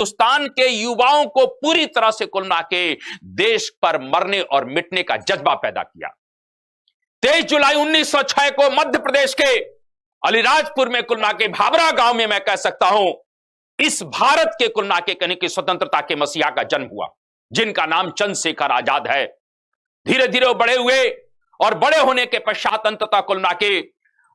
हिंदुस्तान के युवाओं को पूरी तरह से कुल मिला के देश पर मरने और मिटने का जज्बा पैदा किया। 23 जुलाई 1906 को मध्य प्रदेश के अलीराजपुर में कुल मिला के भाबरा गांव में मैं कह सकता हूं इस भारत के कुल मिला के कहने की स्वतंत्रता के मसीहा का जन्म हुआ, जिनका नाम चंद्रशेखर आजाद है। धीरे धीरे वो बड़े हुए और बड़े होने के पश्चात अंततः कुल मिला के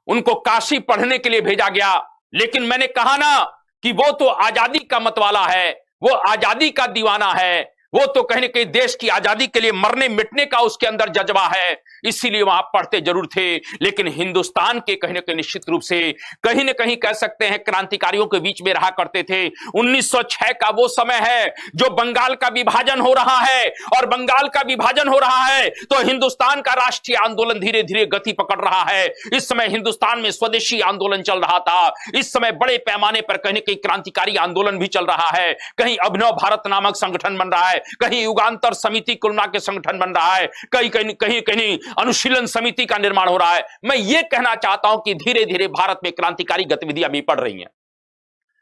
उनको काशी पढ़ने के लिए भेजा गया। लेकिन मैंने कहा ना कि वो तो आजादी का मतवाला है, वो आजादी का दीवाना है, वो तो कहीं ना कहीं देश की आजादी के लिए मरने मिटने का उसके अंदर जज्बा है, इसीलिए वहां पढ़ते जरूर थे। लेकिन हिंदुस्तान के कहीं ना कहीं निश्चित रूप से कहीं ना कहीं कह सकते हैं क्रांतिकारियों के बीच में रहा करते थे। 1906 का वो समय है जो बंगाल का विभाजन हो रहा है, और बंगाल का विभाजन हो रहा है तो हिंदुस्तान का राष्ट्रीय आंदोलन धीरे धीरे गति पकड़ रहा है। इस समय हिंदुस्तान में स्वदेशी आंदोलन चल रहा था, इस समय बड़े पैमाने पर कहीं ना कहीं क्रांतिकारी आंदोलन भी चल रहा है। कहीं अभिनव भारत नामक संगठन बन रहा है, कहीं युगांतर समिति कुलना के संगठन बन रहा है, कहीं कहीं कहीं कहीं अनुशीलन समिति का निर्माण हो रहा है। मैं यह कहना चाहता हूं कि धीरे धीरे भारत में क्रांतिकारी गतिविधियां भी बढ़ रही हैं।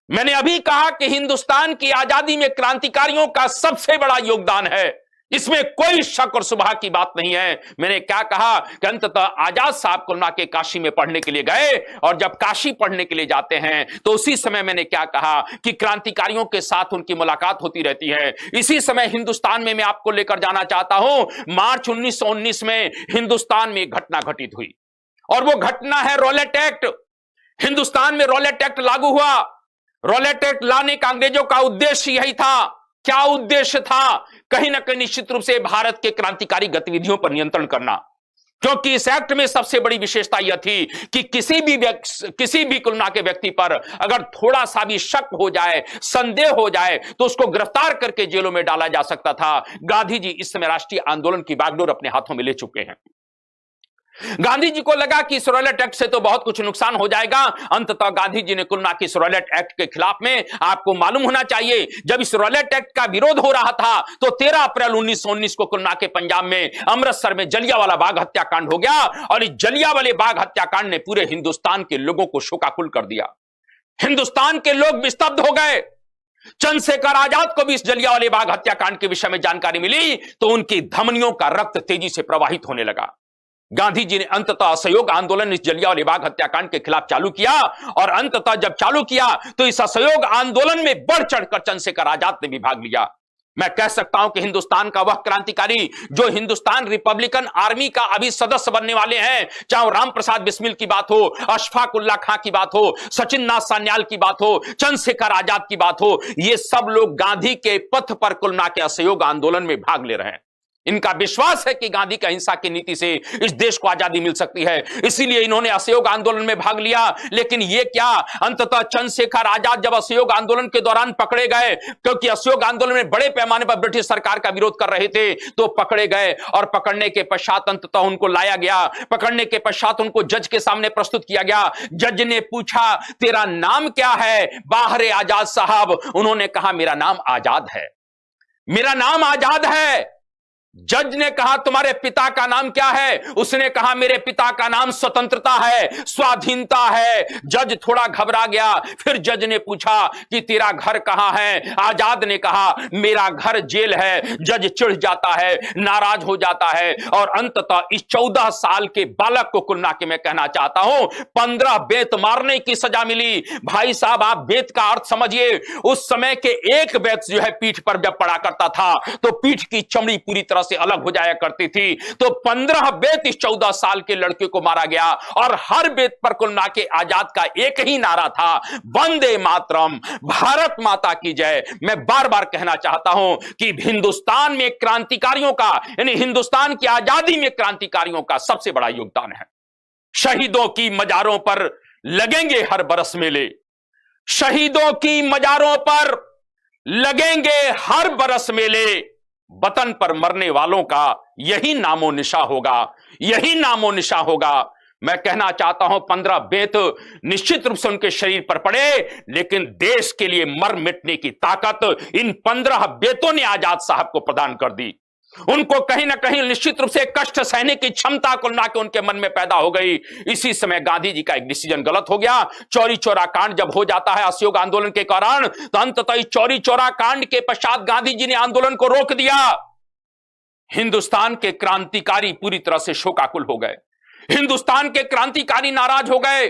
मैंने अभी कहा कि हिंदुस्तान की आजादी में क्रांतिकारियों का सबसे बड़ा योगदान है, इसमें कोई शक और शुबहा की बात नहीं है। मैंने क्या कहा कि अंततः आजाद साहब कुलना के काशी में पढ़ने के लिए गए, और जब काशी पढ़ने के लिए जाते हैं तो उसी समय मैंने क्या कहा कि क्रांतिकारियों के साथ उनकी मुलाकात होती रहती है। इसी समय हिंदुस्तान में मैं आपको लेकर जाना चाहता हूं। मार्च 1919 में हिंदुस्तान में एक घटना घटित हुई, और वो घटना है रॉलेट एक्ट। हिंदुस्तान में रॉलेट एक्ट लागू हुआ। रॉलेट एक्ट लाने का अंग्रेजों का उद्देश्य यही था। क्या उद्देश्य था? कहीं ना कहीं निश्चित रूप से भारत के क्रांतिकारी गतिविधियों पर नियंत्रण करना, क्योंकि इस एक्ट में सबसे बड़ी विशेषता यह थी कि किसी भी कुलना के व्यक्ति पर अगर थोड़ा सा भी शक हो जाए, संदेह हो जाए, तो उसको गिरफ्तार करके जेलों में डाला जा सकता था। गांधी जी इस समय राष्ट्रीय आंदोलन की बागडोर अपने हाथों में ले चुके हैं। गांधी जी को लगा कि इस रॉलेट एक्ट से तो बहुत कुछ नुकसान हो जाएगा। अंततः गांधी जी ने कुलना की इस रॉलेट एक्ट के खिलाफ में, आपको मालूम होना चाहिए, जब इस रॉलेट एक्ट का विरोध हो रहा था तो 13 अप्रैल 1919 को कुलना के पंजाब में अमृतसर में जलियांवाला बाग हत्याकांड हो गया, और इस जलियांवाले बाग हत्याकांड ने पूरे हिंदुस्तान के लोगों को शोकाकुल कर दिया। हिंदुस्तान के लोग विस्तब्ध हो गए। चंद्रशेखर आजाद को भी इस जलियांवाले बाग हत्याकांड के विषय में जानकारी मिली तो उनकी धमनियों का रक्त तेजी से प्रवाहित होने लगा। गांधी जी ने अंततः असहयोग आंदोलन इस जलियांवाले बाग हत्याकांड के खिलाफ चालू किया, और अंततः जब चालू किया तो इस असहयोग आंदोलन में बढ़ चढ़कर चंद्रशेखर आजाद ने भी भाग लिया। मैं कह सकता हूं कि हिंदुस्तान का वह क्रांतिकारी जो हिंदुस्तान रिपब्लिकन आर्मी का अभी सदस्य बनने वाले हैं, चाहे राम प्रसाद बिस्मिल की बात हो, अशफाक उल्लाह खां की बात हो, सचिन नाथ सान्याल की बात हो, चंद्रशेखर आजाद की बात हो, ये सब लोग गांधी के पथ पर कुलना के असहयोग आंदोलन में भाग ले रहे हैं। इनका विश्वास है कि गांधी की अहिंसा की नीति से इस देश को आजादी मिल सकती है, इसीलिए इन्होंने असहयोग आंदोलन में भाग लिया। लेकिन ये क्या, अंततः चंद्रशेखर आजाद जब असहयोग आंदोलन के दौरान पकड़े गए, क्योंकि असहयोग आंदोलन में बड़े पैमाने पर ब्रिटिश सरकार का विरोध कर रहे थे, तो पकड़े गए, और पकड़ने के पश्चात अंततः उनको लाया गया। पकड़ने के पश्चात उनको जज के सामने प्रस्तुत किया गया। जज ने पूछा, तेरा नाम क्या है? बाहरे आजाद साहब। उन्होंने कहा, मेरा नाम आजाद है, मेरा नाम आजाद है। जज ने कहा, तुम्हारे पिता का नाम क्या है? उसने कहा, मेरे पिता का नाम स्वतंत्रता है, स्वाधीनता है। जज थोड़ा घबरा गया। फिर जज ने पूछा कि तेरा घर कहां है? आजाद ने कहा, मेरा घर जेल है। जज चिढ़ जाता है, नाराज हो जाता है, और अंततः इस 14 साल के बालक को कुलना के मैं कहना चाहता हूं 15 बेत मारने की सजा मिली। भाई साहब, आप बेत का अर्थ समझिए। उस समय के एक बेत जो है पीठ पर जब पड़ा करता था तो पीठ की चमड़ी पूरी तरह से अलग हो जाया करती थी। तो 15 बेत इस 14 साल के लड़के को मारा गया, और हर बेत पर कुल मिला के आजाद का एक ही नारा था, वंदे मातरम, भारत माता की जय। मैं बार बार कहना चाहता हूं कि हिंदुस्तान में क्रांतिकारियों का, यानी हिंदुस्तान की आजादी में क्रांतिकारियों का सबसे बड़ा योगदान है। शहीदों की मजारों पर लगेंगे हर बरस मेले, शहीदों की मजारों पर लगेंगे हर बरस मेले, वतन पर मरने वालों का यही नामो निशा होगा, यही नामो निशा होगा। मैं कहना चाहता हूं 15 बेत निश्चित रूप से उनके शरीर पर पड़े, लेकिन देश के लिए मर मिटने की ताकत इन 15 बेतों ने आजाद साहब को प्रदान कर दी। उनको कहीं ना कहीं निश्चित रूप से कष्ट सहने की क्षमता कुल मिला के उनके मन में पैदा हो गई। इसी समय गांधी जी का एक डिसीजन गलत हो गया। चौरी चौरा कांड जब हो जाता है असहयोग आंदोलन के कारण, तो अंततः चौरी चौरा कांड के पश्चात गांधी जी ने आंदोलन को रोक दिया। हिंदुस्तान के क्रांतिकारी पूरी तरह से शोकाकुल हो गए। हिंदुस्तान के क्रांतिकारी नाराज हो गए।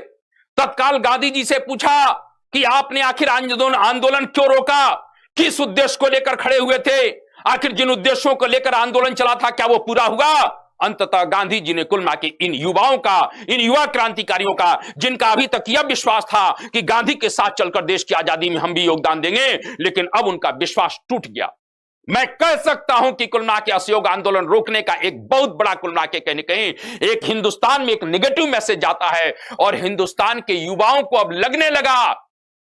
तत्काल गांधी जी से पूछा कि आपने आखिर आंदोलन क्यों रोका, किस उद्देश्य को लेकर खड़े हुए थे, आखिर जिन उद्देश्यों को लेकर आंदोलन चला था क्या वो पूरा हुआ? अंततः गांधी जी ने कुल मिला के इन युवाओं का, इन युवा क्रांतिकारियों का, जिनका अभी तक यह विश्वास था कि गांधी के साथ चलकर देश की आजादी में हम भी योगदान देंगे, लेकिन अब उनका विश्वास टूट गया। मैं कह सकता हूं कि कुल मिला के असहयोग आंदोलन रोकने का एक बहुत बड़ा कुल मिला के कहीं न कहीं एक हिंदुस्तान में एक नेगेटिव मैसेज जाता है, और हिंदुस्तान के युवाओं को अब लगने लगा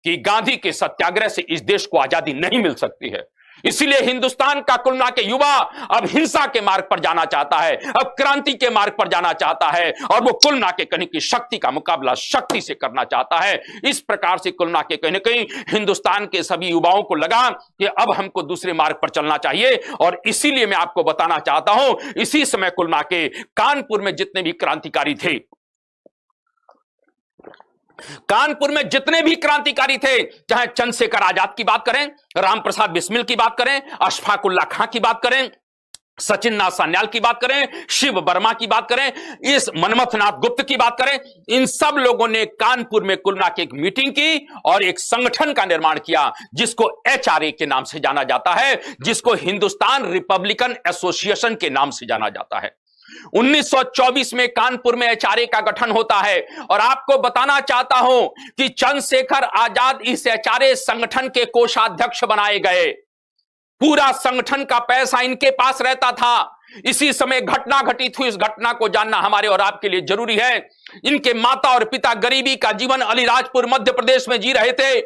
कि गांधी के सत्याग्रह से इस देश को आजादी नहीं मिल सकती है। इसलिए हिंदुस्तान का कुल मिला के युवा अब हिंसा के मार्ग पर जाना चाहता है, अब क्रांति के मार्ग पर जाना चाहता है, और वो कुल मिला के कहीं की शक्ति का मुकाबला शक्ति से करना चाहता है। इस प्रकार से कुल मिला के कहीं न कहीं हिंदुस्तान के सभी युवाओं को लगा कि अब हमको दूसरे मार्ग पर चलना चाहिए। और इसीलिए मैं आपको बताना चाहता हूं, इसी समय कुल मिला के कानपुर में जितने भी क्रांतिकारी थे, कानपुर में जितने भी क्रांतिकारी थे, चाहे चंद्रशेखर आजाद की बात करें, रामप्रसाद बिस्मिल की बात करें, अशफाक उल्लाह खां की बात करें, सचिन नाथ सान्याल की बात करें, शिव वर्मा की बात करें, इस मनमथ नाथ गुप्त की बात करें, इन सब लोगों ने कानपुर में कुल मिला के एक मीटिंग की और एक संगठन का निर्माण किया जिसको HRA के नाम से जाना जाता है, जिसको हिंदुस्तान रिपब्लिकन एसोसिएशन के नाम से जाना जाता है। 1924 में कानपुर में HRA का गठन होता है, और आपको बताना चाहता हूं कि चंद्रशेखर आजाद इस HRA संगठन के कोषाध्यक्ष बनाए गए। पूरा संगठन का पैसा इनके पास रहता था। इसी समय घटना घटित हुई, इस घटना को जानना हमारे और आपके लिए जरूरी है। इनके माता और पिता गरीबी का जीवन अलीराजपुर मध्य प्रदेश में जी रहे थे।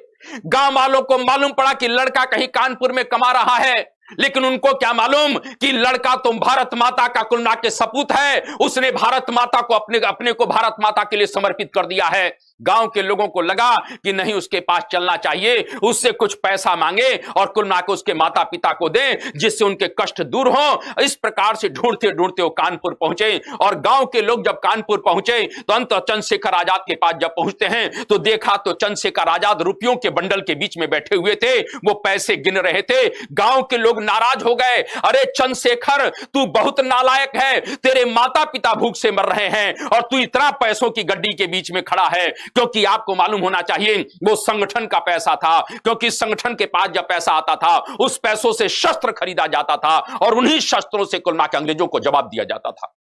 गांव वालों को मालूम पड़ा कि लड़का कहीं कानपुर में कमा रहा है, लेकिन उनको क्या मालूम कि लड़का तो भारत माता का कुल मिला के सपूत है, उसने भारत माता को अपने को भारत माता के लिए समर्पित कर दिया है। गांव के लोगों को लगा कि नहीं, उसके पास चलना चाहिए, उससे कुछ पैसा मांगे और कुल मिला के उसके माता पिता को दें, जिससे उनके कष्ट दूर हो। इस प्रकार से ढूंढते ढूंढते वो कानपुर पहुंचे, और गांव के लोग जब कानपुर पहुंचे तो अंत चंद्रशेखर आजाद के पास जब पहुंचते हैं तो देखा तो चंद्रशेखर आजाद रुपयों के बंडल के बीच में बैठे हुए थे, वो पैसे गिन रहे थे। गांव के लोग नाराज हो गए, अरे चंद्रशेखर तू बहुत नालायक है, तेरे माता पिता भूख से मर रहे हैं और तू इतना पैसों की गड्डी के बीच में खड़ा है। क्योंकि आपको मालूम होना चाहिए वो संगठन का पैसा था, क्योंकि संगठन के पास जब पैसा आता था उस पैसों से शस्त्र खरीदा जाता था, और उन्हीं शस्त्रों से कुल मिला के अंग्रेजों को जवाब दिया जाता था।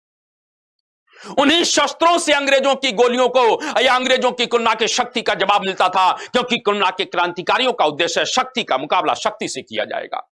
उन्हीं शस्त्रों से अंग्रेजों की गोलियों को या अंग्रेजों की कुल मिला के शक्ति का जवाब मिलता था, क्योंकि कुल मिला के क्रांतिकारियों का उद्देश्य शक्ति का मुकाबला शक्ति से किया जाएगा।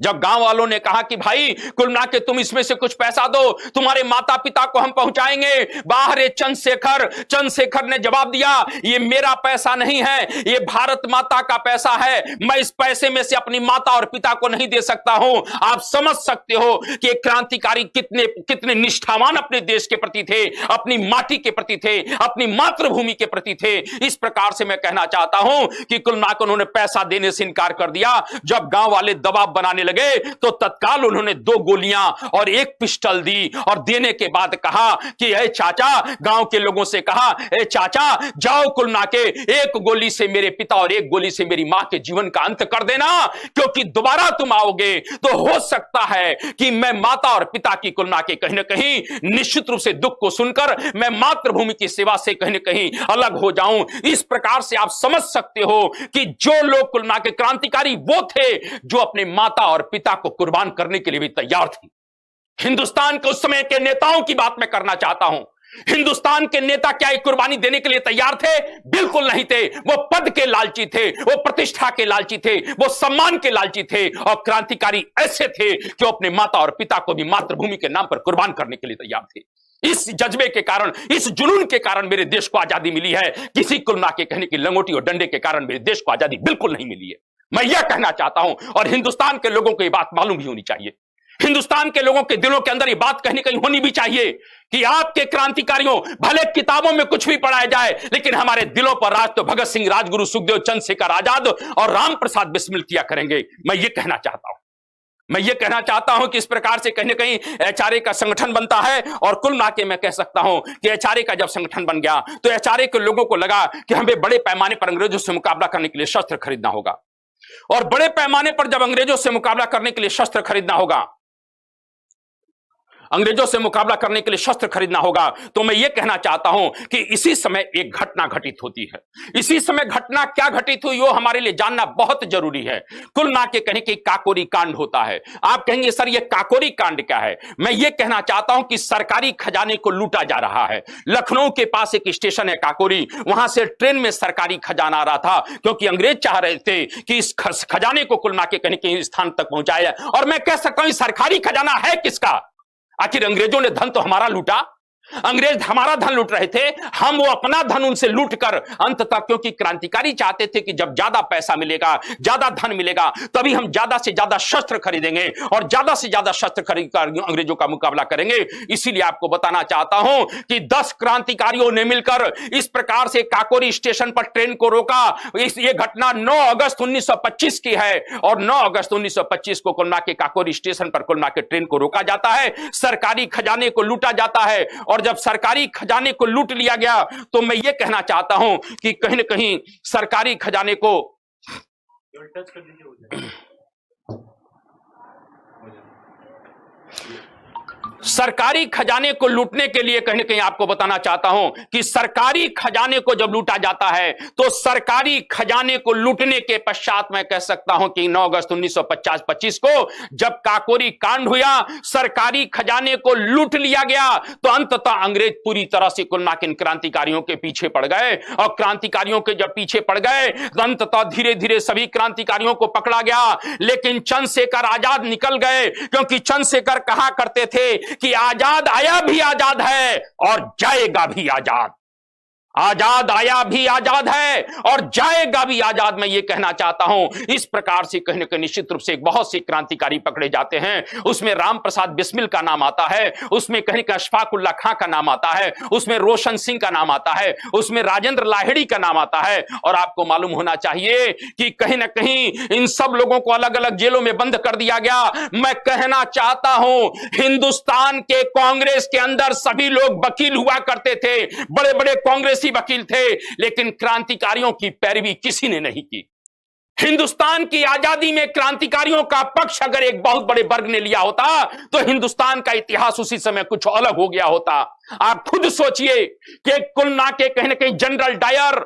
जब गांव वालों ने कहा कि भाई कुल मिला के तुम इसमें से कुछ पैसा दो, तुम्हारे माता पिता को हम पहुंचाएंगे, बाहर चंद्रशेखर ने जवाब दिया, ये मेरा पैसा नहीं है, ये भारत माता का पैसा है, मैं इस पैसे में से अपनी माता और पिता को नहीं दे सकता हूं। आप समझ सकते हो कि क्रांतिकारी कितने निष्ठावान अपने देश के प्रति थे, अपनी माटी के प्रति थे, अपनी मातृभूमि के प्रति थे। इस प्रकार से मैं कहना चाहता हूं कि कुल मिला के उन्होंने पैसा देने से इनकार कर दिया। जब गांव वाले दबाव बनाने लगे तो तत्काल उन्होंने 2 गोलियां और 1 पिस्टल दी, और देने के बाद कहा कि ए चाचा, गांव के लोगों से कहा, ए चाचा जाओ कुल मिला के 1 गोली से मेरे पिता और 1 गोली से मेरी मां के जीवन का अंत कर देना, क्योंकि दोबारा तुम आओगे तो हो सकता है कि मैं माता और पिता की कुल मिला के कहीं ना कहीं निश्चित रूप से दुख को सुनकर मैं मातृभूमि की सेवा से कहीं ना कहीं अलग हो जाऊं। इस प्रकार से आप समझ सकते हो कि जो लोग कुल मिला के क्रांतिकारी वो थे जो अपने माता और पिता को कुर्बान करने के लिए भी तैयार थे। हिंदुस्तान के उस समय के नेताओं की बात मैं करना चाहता हूं। हिंदुस्तान के नेता क्या एक कुर्बानी देने के लिए तैयार थे? बिल्कुल नहीं थे। वो पद के लालची थे, वो प्रतिष्ठा के लालची थे, वो सम्मान के लालची थे, और क्रांतिकारी ऐसे थे कि वो अपने माता और पिता को भी मातृभूमि के नाम पर कुर्बान करने के लिए तैयार थे। इस जज्बे के कारण, इस जुनून के कारण मेरे देश को आजादी मिली है। किसी कुल मिला के कहने की लंगोटी और डंडे के कारण मेरे देश को आजादी बिल्कुल नहीं मिली है। मैं यह कहना चाहता हूं, और हिंदुस्तान के लोगों को यह बात मालूम भी होनी चाहिए। हिंदुस्तान के लोगों के दिलों के अंदर ये बात कहीं कहीं होनी भी चाहिए कि आपके क्रांतिकारियों, भले किताबों में कुछ भी पढ़ाया जाए, लेकिन हमारे दिलों पर राज तो भगत सिंह, राजगुरु सुखदेव, चंद्रशेखर आजाद और रामप्रसाद बिस्मिल किया करेंगे। मैं ये कहना चाहता हूं। मैं ये कहना चाहता हूं कि इस प्रकार से कहीं ना कहीं एचआरए का संगठन बनता है, और कुल मिला के मैं कह सकता हूं कि एचआरए का जब संगठन बन गया तो एचआरए के लोगों को लगा कि हमें बड़े पैमाने पर अंग्रेजों से मुकाबला करने के लिए शस्त्र खरीदना होगा, और बड़े पैमाने पर जब अंग्रेजों से मुकाबला करने के लिए शस्त्र खरीदना होगा, अंग्रेजों से मुकाबला करने के लिए शस्त्र खरीदना होगा, तो मैं यह कहना चाहता हूं कि इसी समय एक घटना घटित होती है। इसी समय घटना क्या घटित हुई वो हमारे लिए जानना बहुत जरूरी है। कुल ना के कहने की काकोरी कांड होता है। आप कहेंगे सर ये काकोरी कांड क्या है? मैं ये कहना चाहता हूं कि सरकारी खजाने को लूटा जा रहा है। लखनऊ के पास एक स्टेशन है काकोरी, वहां से ट्रेन में सरकारी खजाना आ रहा था, क्योंकि अंग्रेज चाह रहे थे कि इस खजाने को कुल ना के कहने के स्थान तक पहुंचाया। और मैं कह सकता हूं सरकारी खजाना है किसका? आखिर अंग्रेजों ने धन तो हमारा लूटा, अंग्रेज हमारा धन लूट रहे थे, हम वो अपना धन उनसे लूट कर अंततः, क्योंकि क्रांतिकारी चाहते थे कि जब ज्यादा पैसा मिलेगा, ज्यादा धन मिलेगा, तभी हम ज्यादा से ज्यादा शस्त्र खरीदेंगे और ज्यादा से ज्यादा शस्त्र खरीद कर अंग्रेजों का मुकाबला करेंगे। इसीलिए आपको बताना चाहता हूं कि 10 क्रांतिकारियों ने मिलकर इस प्रकार से काकोरी स्टेशन पर ट्रेन को रोका। ये घटना 9 अगस्त 1925 की है, और 9 अगस्त 1925 को कुलना के काकोरी स्टेशन पर कुलना के ट्रेन को रोका जाता है, सरकारी खजाने को लूटा जाता है। और जब सरकारी खजाने को लूट लिया गया तो मैं यह कहना चाहता हूं कि कहीं ना कहीं सरकारी खजाने को सरकारी खजाने को लूटने के लिए कहीं ना कहीं आपको बताना चाहता हूं कि सरकारी खजाने को जब लूटा जाता है तो सरकारी खजाने को लूटने के पश्चात मैं कह सकता हूं कि 9 अगस्त 1925 को जब काकोरी कांड हुआ, सरकारी खजाने को लूट लिया गया, तो अंततः अंग्रेज पूरी तरह से कुल मिलाकर क्रांतिकारियों के पीछे पड़ गए। और क्रांतिकारियों के जब पीछे पड़ गए तो अंततः धीरे धीरे सभी क्रांतिकारियों को पकड़ा गया, लेकिन चंद्रशेखर आजाद निकल गए, क्योंकि चंद्रशेखर कहा करते थे कि आजाद आया भी आजाद है और जाएगा भी आजाद। आजाद आया भी आजाद है और जाएगा भी आजाद। मैं ये कहना चाहता हूं इस प्रकार से कहीं न कहीं निश्चित रूप से बहुत से क्रांतिकारी पकड़े जाते हैं। उसमें राम प्रसाद बिस्मिल का नाम आता है, उसमें कहीं का अशफाक उल्लाह खां का नाम आता है, उसमें रोशन सिंह का नाम आता है, उसमें राजेंद्र लाहिड़ी का नाम आता है। और आपको मालूम होना चाहिए कि कहीं ना कहीं इन सब लोगों को अलग अलग जेलों में बंद कर दिया गया। मैं कहना चाहता हूं हिंदुस्तान के कांग्रेस के अंदर सभी लोग वकील हुआ करते थे, बड़े बड़े कांग्रेस वकील थे, लेकिन क्रांतिकारियों की पैरवी किसी ने नहीं की। हिंदुस्तान की आजादी में क्रांतिकारियों का पक्ष अगर एक बहुत बड़े वर्ग ने लिया होता तो हिंदुस्तान का इतिहास उसी समय कुछ अलग हो गया होता। आप खुद सोचिए कि कुल ना के कहीं ना कहीं जनरल डायर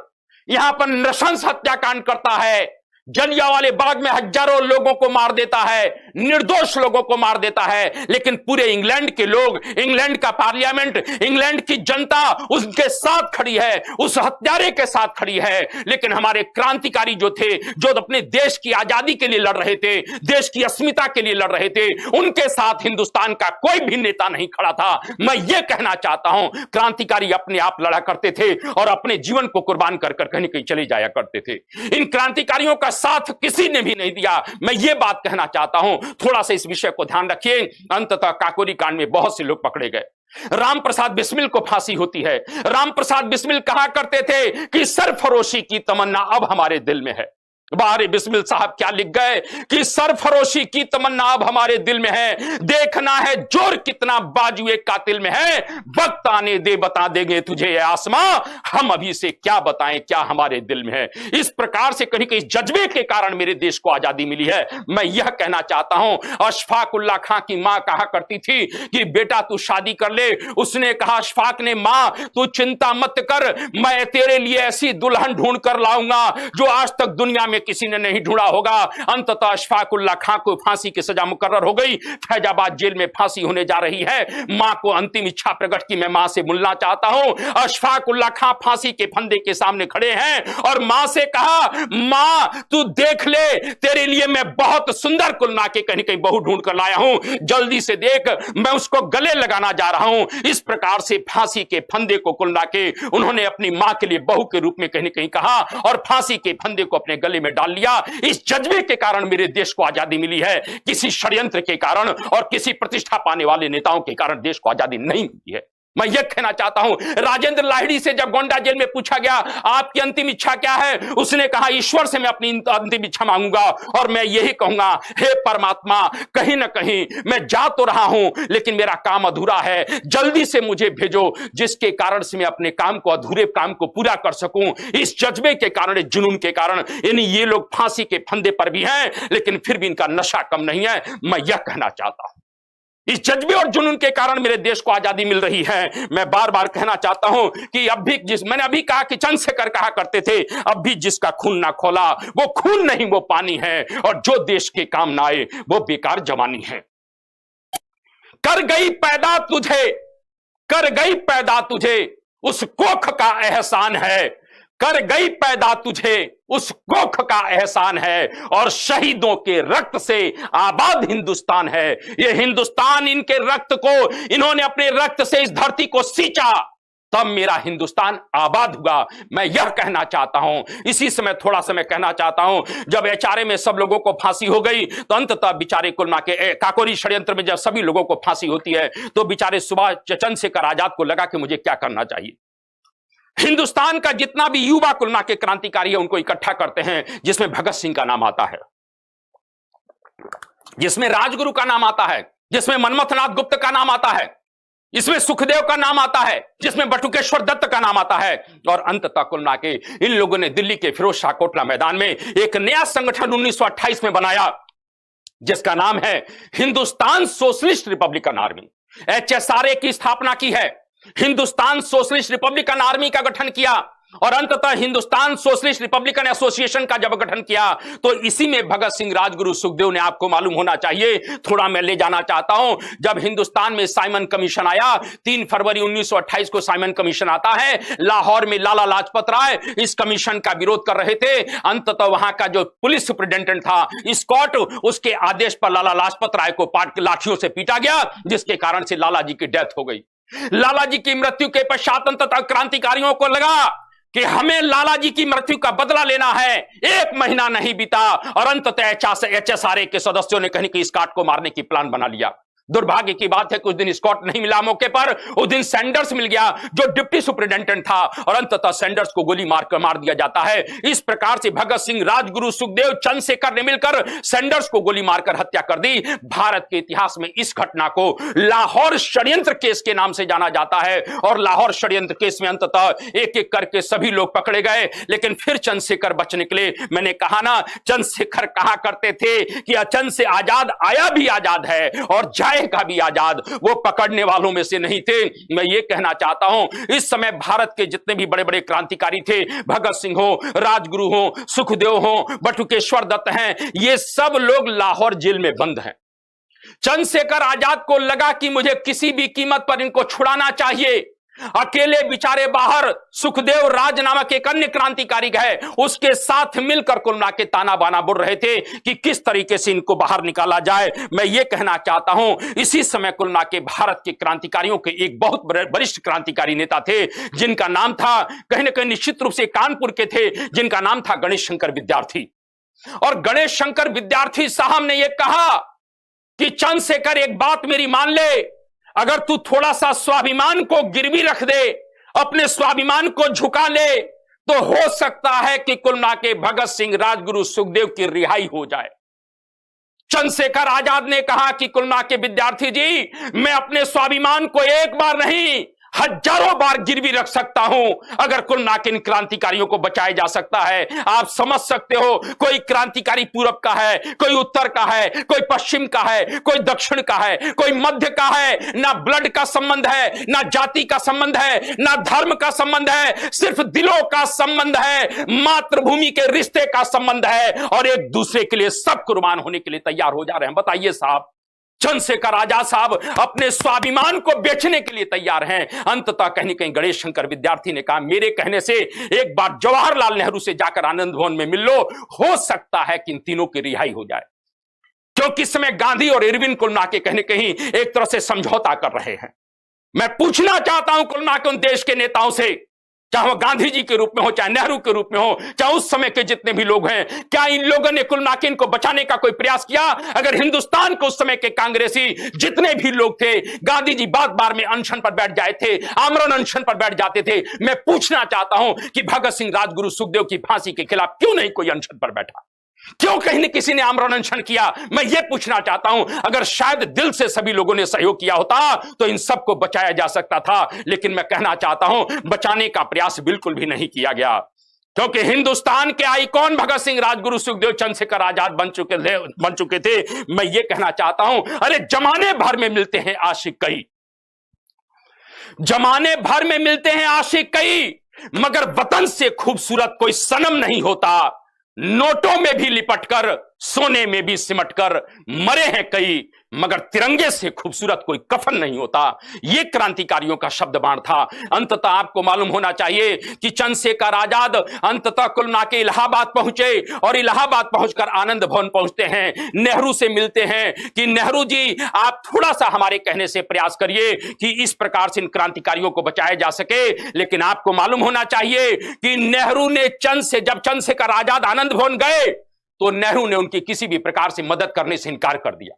यहां पर नृशंस हत्याकांड करता है, जलियांवाले बाग में हजारों लोगों को मार देता है, निर्दोष लोगों को मार देता है, लेकिन पूरे इंग्लैंड के लोग, इंग्लैंड का पार्लियामेंट, इंग्लैंड की जनता उसके साथ खड़ी है, उस हत्यारे के साथ खड़ी है। लेकिन हमारे क्रांतिकारी जो थे, जो अपने देश की आजादी के लिए लड़ रहे थे, देश की अस्मिता के लिए लड़ रहे थे, उनके साथ हिंदुस्तान का कोई भी नेता नहीं खड़ा था। मैं ये कहना चाहता हूं क्रांतिकारी अपने आप लड़ा करते थे और अपने जीवन को कुर्बान कर कर कहीं कहीं चले जाया करते थे। इन क्रांतिकारियों का साथ किसी ने भी नहीं दिया। मैं ये बात कहना चाहता हूं, थोड़ा सा इस विषय को ध्यान रखिए। अंततः काकोरी कांड में बहुत से लोग पकड़े गए। राम प्रसाद बिस्मिल को फांसी होती है। राम प्रसाद बिस्मिल कहा करते थे कि सरफरोशी की तमन्ना अब हमारे दिल में है। बारे बिस्मिल साहब क्या लिख गए कि सरफरोशी की तमन्ना अब हमारे दिल में है, देखना है जोर कितना बाजुए कातिल में है, वक्त आने दे बता देंगे तुझे ये आसमां, हम अभी से क्या बताएं क्या हमारे दिल में है। इस प्रकार से कहीं कहीं जज्बे के कारण मेरे देश को आजादी मिली है। मैं यह कहना चाहता हूं अशफाक उल्लाह खां की मां कहा करती थी कि बेटा तू शादी कर ले। उसने कहा, अशफाक ने, मां तू चिंता मत कर, मैं तेरे लिए ऐसी दुल्हन ढूंढ कर लाऊंगा जो आज तक दुनिया में किसी ने नहीं ढूंढा होगा। अंततः अशफाक उल्लाह खां को फांसी की सजा मुकर्रर हो गई। फैजाबाद जेल में फांसी होने जा रही है। मां को अंतिम इच्छा प्रकट की, मैं मां से मिलना चाहता हूं। अशफाक उल्लाह खां फांसी के फंदे के सामने खड़े हैं और मां से कहा, मां तू देख ले, तेरे लिए मैं बहुत सुंदर कुलना के कहीं कहीं बहू ढूंढ कर लाया हूं, जल्दी से देख, मैं उसको गले लगाना जा रहा हूं। इस प्रकार से फांसी के फंदे को कुलना के उन्होंने अपनी मां के लिए बहू के रूप में कहीं कहीं कहा और फांसी के फंदे को अपने गले में डाल लिया। इस जज्बे के कारण मेरे देश को आजादी मिली है, किसी षड्यंत्र के कारण और किसी प्रतिष्ठा पाने वाले नेताओं के कारण देश को आजादी नहीं मिली है। मैं यह कहना चाहता हूं, राजेंद्र लाहिड़ी से जब गोंडा जेल में पूछा गया आपकी अंतिम इच्छा क्या है, उसने कहा ईश्वर से मैं अपनी अंतिम इच्छा मांगूंगा और मैं यही कहूंगा, हे परमात्मा, कहीं ना कहीं मैं जा तो रहा हूं लेकिन मेरा काम अधूरा है, जल्दी से मुझे भेजो जिसके कारण से मैं अपने काम को, अधूरे काम को पूरा कर सकूं। इस जज्बे के कारण, इस जुनून के कारण, यानी ये लोग फांसी के फंदे पर भी हैं लेकिन फिर भी इनका नशा कम नहीं है। मैं यह कहना चाहता हूं, इस जज्बे और जुनून के कारण मेरे देश को आजादी मिल रही है। मैं बार बार कहना चाहता हूं कि अब भी मैंने अभी कहा कि चंद्रशेखर कहा करते थे, अब भी जिसका खून ना खोला वो खून नहीं वो पानी है, और जो देश के काम ना आए वो बेकार जवानी है। कर गई पैदा तुझे, कर गई पैदा तुझे उस कोख का एहसान है, कर गई पैदा तुझे उस कोख का एहसान है, और शहीदों के रक्त से आबाद हिंदुस्तान है। ये हिंदुस्तान, इनके रक्त को, इन्होंने अपने रक्त से इस धरती को सींचा, तब मेरा हिंदुस्तान आबाद हुआ। मैं यह कहना चाहता हूं। इसी समय थोड़ा सा मैं कहना चाहता हूं, जब एचआरए में सब लोगों को फांसी हो गई तो अंततः बेचारे कुलमा के काकोरी षड्यंत्र में जब सभी लोगों को फांसी होती है तो बेचारे सुभाष चंद्रशेखर आजाद को लगा कि मुझे क्या करना चाहिए। हिंदुस्तान का जितना भी युवा कुलमा के क्रांतिकारी है उनको इकट्ठा करते हैं, जिसमें भगत सिंह का नाम आता है, जिसमें राजगुरु का नाम आता है, जिसमें मनमथनाथ गुप्त का नाम आता है, इसमें सुखदेव का नाम आता है, जिसमें बटुकेश्वर दत्त का नाम आता है। और अंततः कुलमा के इन लोगों ने दिल्ली के फिरोज शाह कोटला मैदान में एक नया संगठन 1928 में बनाया जिसका नाम है Hindustan socialist Republican army. HSRA की स्थापना की है, हिंदुस्तान सोशलिस्ट रिपब्लिकन आर्मी का गठन किया, और अंततः हिंदुस्तान सोशलिस्ट रिपब्लिकन एसोसिएशन का जब गठन किया तो इसी में भगत सिंह, राजगुरु, सुखदेव ने, आपको मालूम होना चाहिए, थोड़ा मैं ले जाना चाहता हूं, जब हिंदुस्तान में साइमन कमीशन आया, 3 फरवरी 1928 को साइमन कमीशन आता है, लाहौर में लाला लाजपत राय इस कमीशन का विरोध कर रहे थे। अंततः वहां का जो पुलिस सुपरिटेंडेंट था स्कॉट, उसके आदेश पर लाला लाजपत राय को लाठियों से पीटा गया, जिसके कारण से लाला जी की डेथ हो गई। लाला जी की मृत्यु के पश्चात अंततः क्रांतिकारियों को लगा कि हमें लाला जी की मृत्यु का बदला लेना है। 1 महीना नहीं बीता और अंततः HSRA के सदस्यों ने कहीं कि स्कॉट को मारने की प्लान बना लिया। दुर्भाग्य की बात है कुछ दिन स्कॉट नहीं मिला मौके पर, उस दिन सैंडर्स मिल गया जो डिप्टी सुपरिटेंडेंट था, और अंततः सैंडर्स को गोली मार दिया जाता है। इस प्रकार से भगत सिंह, राजगुरु, सुखदेव, चंद्रशेखर ने मिलकर सैंडर्स को गोली मारकर हत्या कर दी। भारत के इतिहास में इस घटना को लाहौर षड्यंत्र केस के नाम से जाना जाता है, और लाहौर षड्यंत्र केस में अंततः एक एक करके सभी लोग पकड़े गए, लेकिन फिर चंद्रशेखर बच निकले। मैंने कहा ना, चंद्रशेखर कहा करते थे कि चंद्र से आजाद आया भी आजाद है और का भी आजाद, वो पकड़ने वालों में से नहीं थे। मैं ये कहना चाहता हूं, इस समय भारत के जितने भी बड़े बड़े क्रांतिकारी थे, भगत सिंह हो, राजगुरु हो, सुखदेव हो, बटुकेश्वर दत्त हैं, ये सब लोग लाहौर जेल में बंद हैं। चंद्रशेखर आजाद को लगा कि मुझे किसी भी कीमत पर इनको छुड़ाना चाहिए। अकेले बिचारे बाहर सुखदेव राज नामक एक अन्य क्रांतिकारी है, उसके साथ मिलकर कुलना के ताना बाना बोल रहे थे कि किस तरीके से इनको बाहर निकाला जाए। मैं ये कहना चाहता हूं, इसी समय कुलना के भारत के क्रांतिकारियों के एक बहुत वरिष्ठ क्रांतिकारी नेता थे जिनका नाम था, कहीं ना कहीं निश्चित रूप से कानपुर के थे, जिनका नाम था गणेश शंकर विद्यार्थी। और गणेश शंकर विद्यार्थी साहब ने यह कहा कि चंद्रशेखर एक बात मेरी मान ले, अगर तू थोड़ा सा स्वाभिमान को गिरवी रख दे, अपने स्वाभिमान को झुका ले, तो हो सकता है कि कुलना के भगत सिंह, राजगुरु, सुखदेव की रिहाई हो जाए। चंद्रशेखर आजाद ने कहा कि कुलना के विद्यार्थी जी, मैं अपने स्वाभिमान को एक बार नहीं हजारों बार गिरवी रख सकता हूं अगर कुलना के इन क्रांतिकारियों को बचाया जा सकता है। आप समझ सकते हो, कोई क्रांतिकारी पूरब का है, कोई उत्तर का है, कोई पश्चिम का है, कोई दक्षिण का है, कोई मध्य का है। ना ब्लड का संबंध है, ना जाति का संबंध है, ना धर्म का संबंध है, सिर्फ दिलों का संबंध है, मातृभूमि के रिश्ते का संबंध है, और एक दूसरे के लिए सब कुर्बान होने के लिए तैयार हो जा रहे हैं। बताइए साहब, चंद्रशेखर आजाद साहब अपने स्वाभिमान को बेचने के लिए तैयार हैं। अंततः कहीं कहीं गणेश शंकर विद्यार्थी ने कहा, मेरे कहने से एक बार जवाहरलाल नेहरू से जाकर आनंद भवन में मिल लो, हो सकता है कि इन तीनों की रिहाई हो जाए। क्योंकि इस समय गांधी और इरविन कुलना के कहीं कहीं एक तरह से समझौता कर रहे हैं। मैं पूछना चाहता हूं कुलना के उन देश के नेताओं से चाहे वो गांधी जी के रूप में हो, चाहे नेहरू के रूप में हो, चाहे उस समय के जितने भी लोग हैं, क्या इन लोगों ने कुल मिला के इनको बचाने का कोई प्रयास किया? अगर हिंदुस्तान के उस समय के कांग्रेसी जितने भी लोग थे, गांधी जी बार बार में अनशन पर बैठ जाए थे, आमरण अनशन पर बैठ जाते थे, मैं पूछना चाहता हूं कि भगत सिंह, राजगुरु, सुखदेव की फांसी के खिलाफ क्यों नहीं कोई अनशन पर बैठा? क्यों कहीं न किसी ने आमरण अनशन किया? मैं यह पूछना चाहता हूं, अगर शायद दिल से सभी लोगों ने सहयोग किया होता तो इन सबको बचाया जा सकता था, लेकिन मैं कहना चाहता हूं बचाने का प्रयास बिल्कुल भी नहीं किया गया, क्योंकि हिंदुस्तान के आइकॉन भगत सिंह, राजगुरु, सुखदेव, चंद्रशेखर आजाद बन चुके थे। मैं ये कहना चाहता हूं, अरे जमाने भर में मिलते हैं आशिक कई, जमाने भर में मिलते हैं आशिक कई, मगर वतन से खूबसूरत कोई सनम नहीं होता। नोटों में भी लिपटकर, सोने में भी सिमटकर मरे हैं कई, मगर तिरंगे से खूबसूरत कोई कफन नहीं होता। यह क्रांतिकारियों का शब्द बाण था। अंततः आपको मालूम होना चाहिए कि चंद्रशेखर आजाद अंततः कुल मिला के इलाहाबाद पहुंचे और इलाहाबाद पहुंचकर आनंद भवन पहुंचते हैं, नेहरू से मिलते हैं कि नेहरू जी आप थोड़ा सा हमारे कहने से प्रयास करिए कि इस प्रकार से इन क्रांतिकारियों को बचाया जा सके। लेकिन आपको मालूम होना चाहिए कि नेहरू ने जब चंद्रशेखर आजाद आनंद भवन गए तो नेहरू ने उनकी किसी भी प्रकार से मदद करने से इनकार कर दिया,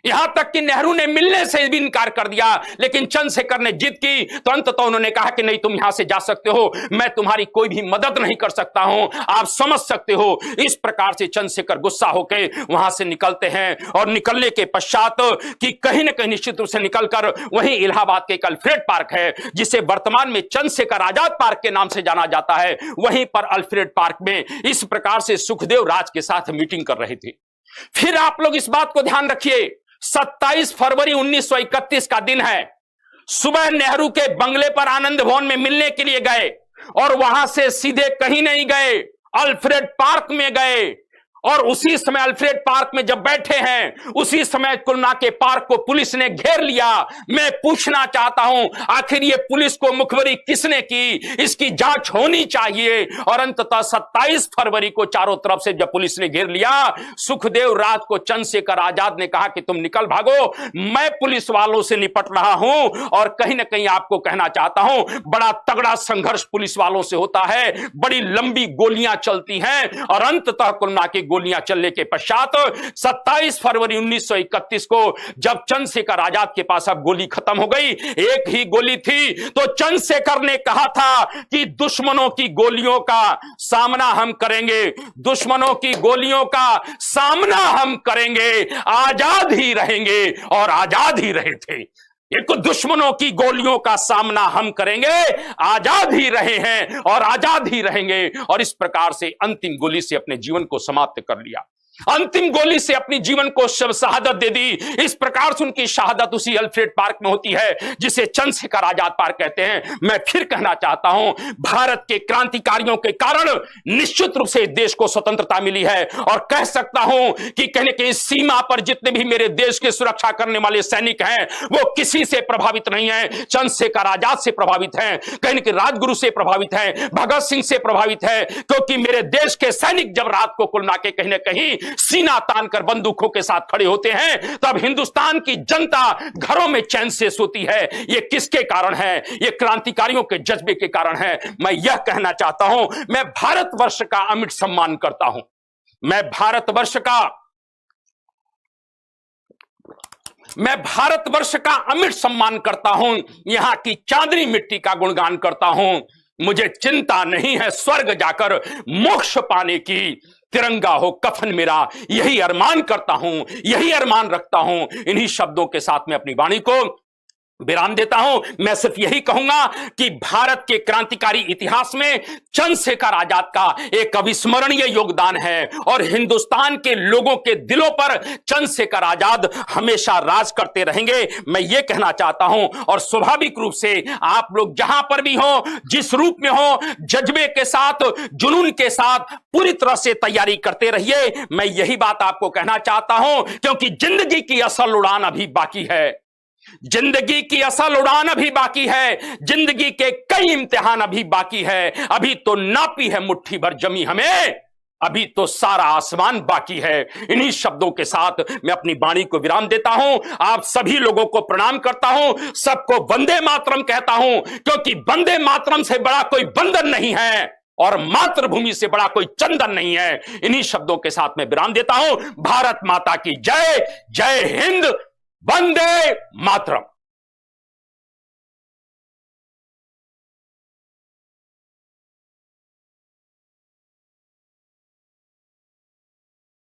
यहां तक कि नेहरू ने मिलने से भी इनकार कर दिया। लेकिन चंद्रशेखर ने जिद की तो अंततः उन्होंने कहा कि नहीं, तुम यहां से जा सकते हो, मैं तुम्हारी कोई भी मदद नहीं कर सकता हूं, आप समझ सकते हो। इस प्रकार से चंद्रशेखर गुस्सा होकर वहां से निकलते हैं और निकलने के पश्चात कि कहीं ना कहीं निश्चित रूप से निकलकर वहीं इलाहाबाद के अल्फ्रेड पार्क है, जिसे वर्तमान में चंद्रशेखर आजाद पार्क के नाम से जाना जाता है, वहीं पर अल्फ्रेड पार्क में इस प्रकार से सुखदेव राज के साथ मीटिंग कर रहे थे। फिर आप लोग इस बात को ध्यान रखिए, 27 फरवरी 1931 का दिन है। सुबह नेहरू के बंगले पर आनंद भवन में मिलने के लिए गए और वहां से सीधे कहीं नहीं गए, अल्फ्रेड पार्क में गए। और उसी समय अल्फ्रेड पार्क में जब बैठे हैं, उसी समय कुल मिला के पार्क को पुलिस ने घेर लिया। मैं पूछना चाहता हूं, आखिर ये पुलिस को मुखबरी किसने की? इसकी जांच होनी चाहिए। और अंततः 27 फरवरी को चारों तरफ से जब पुलिस ने घेर लिया, सुखदेव राज को चंद्रशेखर आजाद ने कहा कि तुम निकल भागो, मैं पुलिस वालों से निपट रहा हूं। और कहीं ना कहीं आपको कहना चाहता हूं, बड़ा तगड़ा संघर्ष पुलिस वालों से होता है, बड़ी लंबी गोलियां चलती हैं और अंततः कुल मिला के गोलियां चलने के पश्चात 27 फरवरी 1931 को जब चंद्रशेखर आजाद के पास अब गोली खत्म हो गई, एक ही गोली थी, तो चंद्रशेखर ने कहा था कि दुश्मनों की गोलियों का सामना हम करेंगे, दुश्मनों की गोलियों का सामना हम करेंगे, आजाद ही रहेंगे। और आजाद ही रहे थे। एक दुश्मनों की गोलियों का सामना हम करेंगे, आजाद ही रहे हैं और आजाद ही रहेंगे। और इस प्रकार से अंतिम गोली से अपने जीवन को समाप्त कर लिया, अंतिम गोली से अपनी जीवन को शहादत दे दी। इस प्रकार से उनकी शहादत उसी अल्फ्रेड पार्क में होती है, जिसे चंद्रशेखर आजाद पार्क कहते हैं। मैं फिर कहना चाहता हूं, भारत के क्रांतिकारियों के कारण निश्चित रूप से देश को स्वतंत्रता मिली है। और कह सकता हूं कि कहने के सीमा पर जितने भी मेरे देश की सुरक्षा करने वाले सैनिक हैं, वो किसी से प्रभावित नहीं है, चंद्रशेखर आजाद से प्रभावित हैं, कहने के राजगुरु से प्रभावित हैं, भगत सिंह से प्रभावित है। क्योंकि मेरे देश के सैनिक जब रात को कुल मिला के कहीं ना कहीं सीना तानकर बंदूकों के साथ खड़े होते हैं, तब हिंदुस्तान की जनता घरों में चैन से सोती है। यह किसके कारण है? यह क्रांतिकारियों के जज्बे के कारण है। मैं यह कहना चाहता हूं, मैं भारतवर्ष का अमिट सम्मान करता हूं, मैं भारतवर्ष का अमिट सम्मान करता हूं, यहां की चांदनी मिट्टी का गुणगान करता हूं। मुझे चिंता नहीं है स्वर्ग जाकर मोक्ष पाने की, तिरंगा हो कफन मेरा, यही अरमान करता हूं, यही अरमान रखता हूं। इन्हीं शब्दों के साथ में अपनी वाणी को विराम देता हूं। मैं सिर्फ यही कहूंगा कि भारत के क्रांतिकारी इतिहास में चंद्रशेखर आजाद का एक अविस्मरणीय योगदान है और हिंदुस्तान के लोगों के दिलों पर चंद्रशेखर आजाद हमेशा राज करते रहेंगे। मैं ये कहना चाहता हूं और स्वाभाविक रूप से आप लोग जहां पर भी हो, जिस रूप में हो, जज्बे के साथ, जुनून के साथ पूरी तरह से तैयारी करते रहिए। मैं यही बात आपको कहना चाहता हूं, क्योंकि जिंदगी की असल उड़ान अभी बाकी है, जिंदगी की असल उड़ान अभी बाकी है, जिंदगी के कई इम्तिहान अभी बाकी है। अभी तो नापी है मुट्ठी भर जमी हमें अभी तो सारा आसमान बाकी है। इन्हीं शब्दों के साथ मैं अपनी वाणी को विराम देता हूं। आप सभी लोगों को प्रणाम करता हूं, सबको वंदे मातरम कहता हूं, क्योंकि वंदे मातरम से बड़ा कोई बंधन नहीं है और मातृभूमि से बड़ा कोई चंदन नहीं है। इन्हीं शब्दों के साथ मैं विराम देता हूं। भारत माता की जय। जय हिंद। वंदे मातरम।